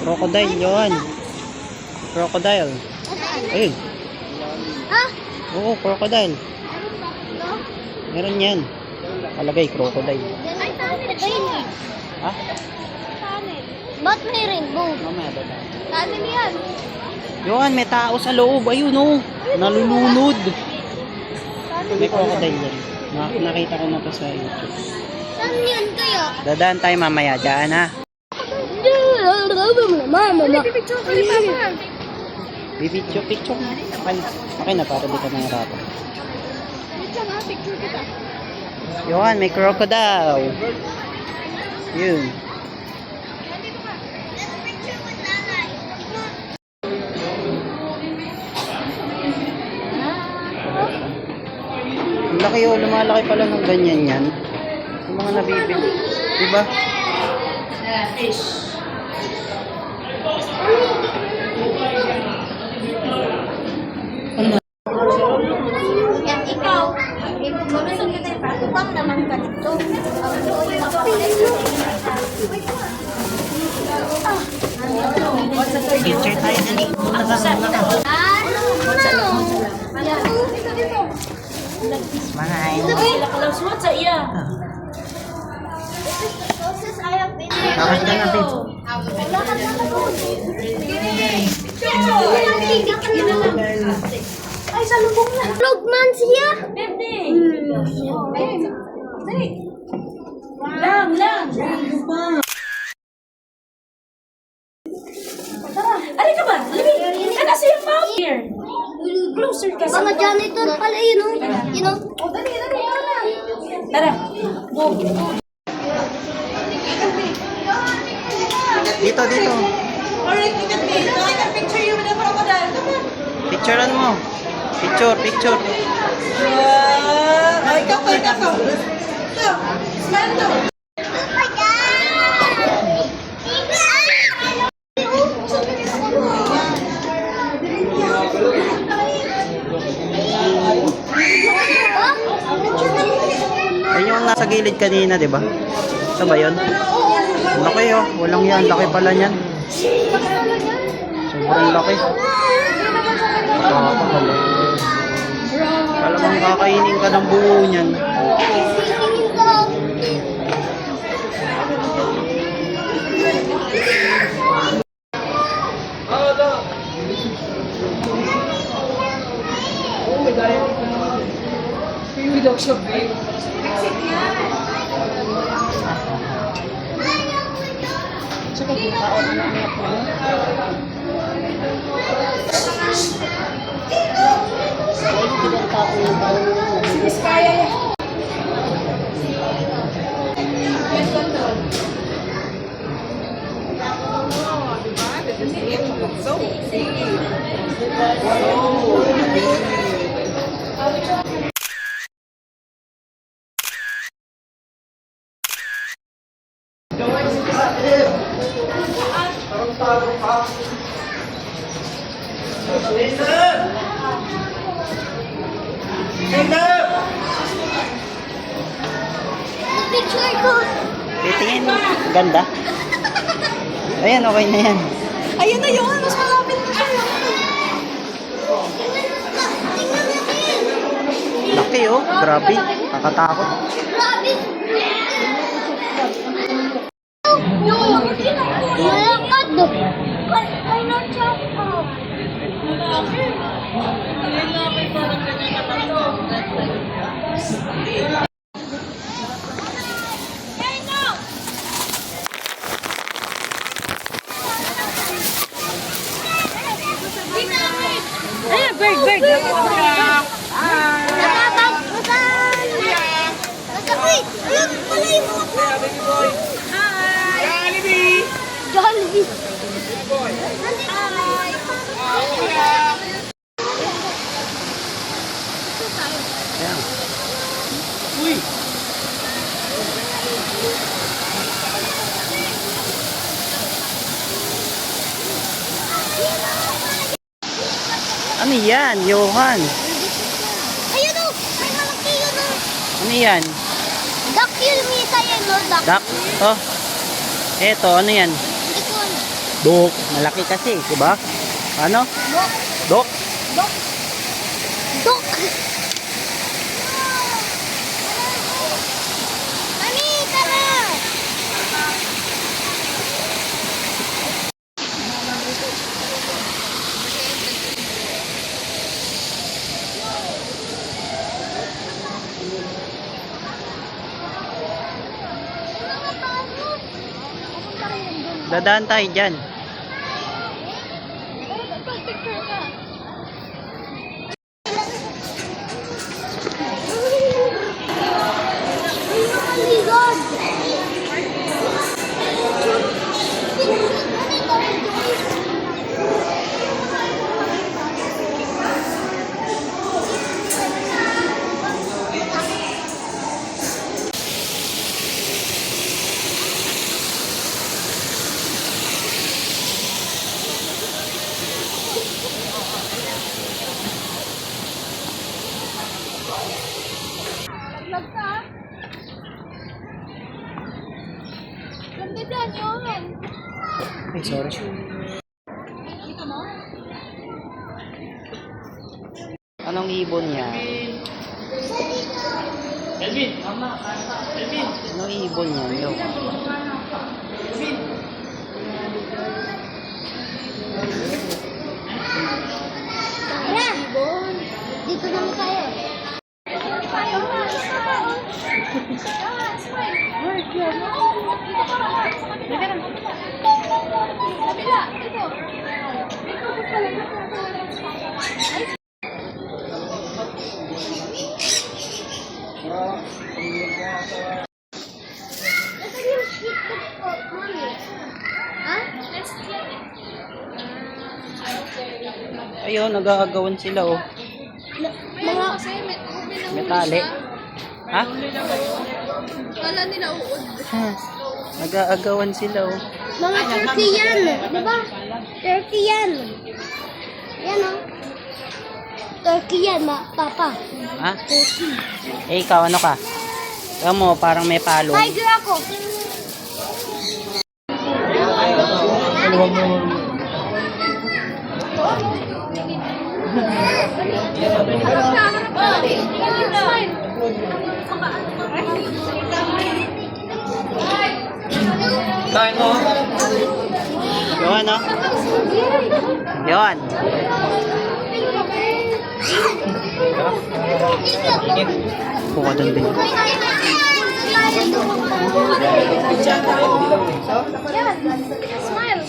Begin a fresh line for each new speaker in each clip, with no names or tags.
Crocodile yun. Crocodile. Ayun.
Ha?
Oo, crocodile.
Ito?
Meron yan. Kalagay, crocodile.
Ay, tanit ba yun?
Ha?
Tanit. Ba't may rainbow?
Mamaya ba tayo?
Tanit yan.
Yun, may tao sa loob. Ayun oh. Nalulunod. May crocodile yan. Nakita ko na to sa YouTube.
Saan yun kaya?
Dadaan tayo mamaya dyan ha.
Mama, picture ko ni Mama.
Picture na. Okay na, para di ka nangarapan.
Picture kita.
Yun, may crocodile. Yun. Ang laki oh, lumalaki pala ng ganyan yan. Yung mga nabibili. Diba?
Fish.
Yan, ikaw. Gulusog kita yung patupang naman ka dito. Ang doon makapalit.
Picture tayo dali. Smile.
Sila ka lang suot sa iya.
Bakit ka na, babe?
Ay, sa lubong na. Lugman siya.
Bebe. Lang. Ari ka ba? Labi. Kasi yung mom. Here. Closer ka sa
Mga janitor pala yun, oh. Yun, oh.
Tara. Go.
Dito.
Alright, kita dito. I can picture you with a crocodile. Come on.
Picturean mo. Picture.
Ay, ikaw. So, smile daw.
Ayun yung nasa gilid kanina, di ba? Ito ba yun? Laki oh. Walang yan. Laki pala niyan. Sobrang laki. Alam mo, kakainin ka ng buo niyan.
Picture ko.
Titingin. Ganda. Ayan, okay na yan.
Ayun na yun. Mas malapit na siya.
Laki oh. Grabe. Kakatakot.
Grabe. Malakad. Ay, na-chop out.
Ayun, bird.
Nakapagpusan. Uy, ayun pala yung mga Jollibee.
Ayan. Ano yan, Johan?
Ayun o! May malaki yun o!
Ano yan?
Duck yun, Misa yan o, duck.
Duck? Oh. Eto, ano yan?
Hindi ko alam.
Dok. Malaki kasi, di ba? Ano? Dok.
Dok. Dok. Mami, tara.
Dadaan tayo dyan.
Ganda dyan yun.
Ay, sorry. Anong ibon niya? Elvin, mama. Elvin. Anong ibon niya? Yo.
Tara. Dito naman tayo.
Ayun, nag-aagawan sila oh.
Mga
May tali. Ha?
Kala nila uod.
Nag-aagawan sila oh.
Mga turkey yan. Di ba? Turkey yan. Yan o. Turkey yan, papa.
Ha?
Turkey.
Eh, ikaw ano ka? Ikaw mo, parang may palo.
Tiger ako.
Kain mo. Yun, no? Yun. Puka doon din.
Smile.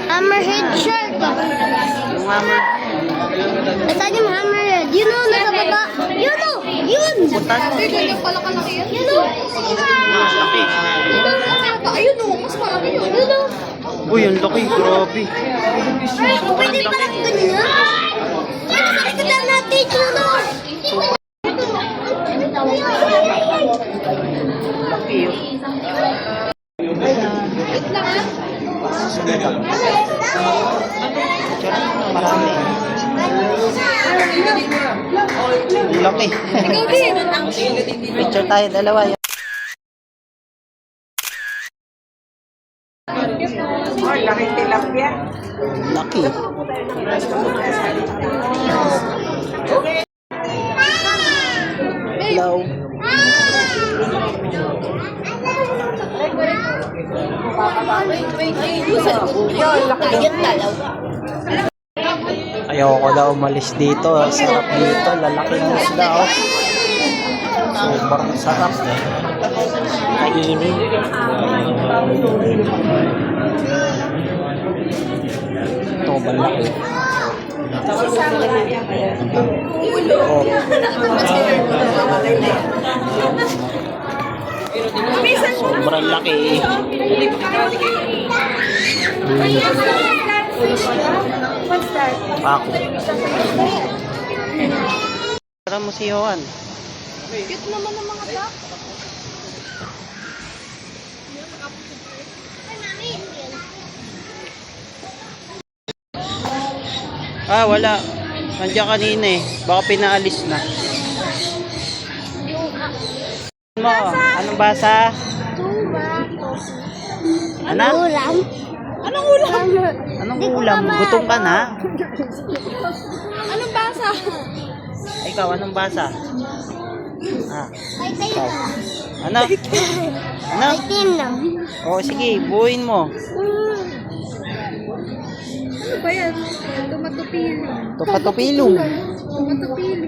Hammerhead shark.
Yung hammer.
Ito yung hammerhead. Yun o, nasa baba. Yun o, yun.
Punta.
Ganyan pala kalaki yan. Yun o.
Laki.
Ayun o, mas malaki yun. Yun o.
Uy, yung laki. Grabe.
Pwede pala ganyan. Pwede sa likod lang natin. Yun o.
Laki yun. Marami. Laki. Picture tayo dalawa.
Laking tilapia.
Laki. Hello. Ayoko daw umalis dito. Sarap dito. Lalaki ng isda. Oh. Sobrang sarap. Kainin. Ito, malaki. Oh. Sobrang laki. Pako. Tara mo si Johan.
Cute naman ng mga duck.
Ah, wala. Nandiyan kanina eh. Baka pinaalis na. Mo, anong basa?
Tomatos.
Ano?
Ulam.
Anong ulam?
Anong ulam? Gutom ka na?
Anong basa?
Ikaw, anong basa? Ah,
Ay, tayo
ikaw.
na.
Ano? Ano?
Ay, tin lang.
O, sige, buuin mo.
Ano ba yan? Tumatupilo.
Tupatupilong.
Tumatupilo.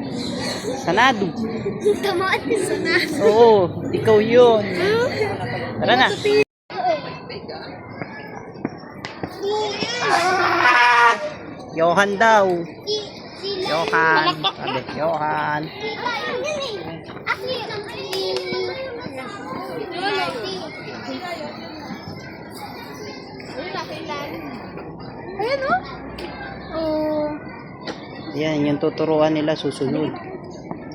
Sanado.
Tomatis na.
Oo, ikaw yun. Tara na. Johan daw. Johan. Sabi, Johan.
Ayan o. Oh.
Yan, yung tuturuan nila susunod.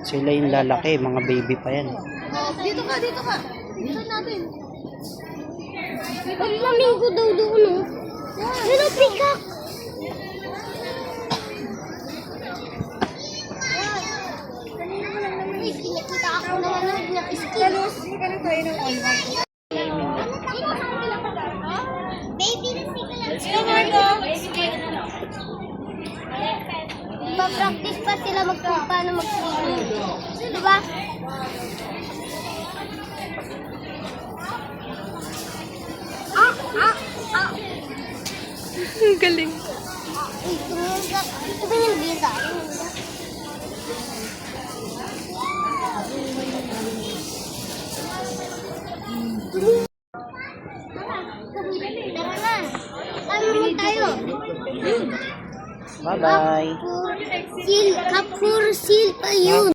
Sila yung lalaki, mga baby pa yan.
Dito ka, dito ka. Dito natin. Ang flamingo daw doon, no? Hello, peacock. Uy, kinakita ako nanonood ng skin. Baby na pa-practice pa sila paano mag-swimming. Diba?
Ang galing.
Ito ba yung visa? Tara na. Ano mo tayo?
Bye-bye.
Kapur seal pa yun.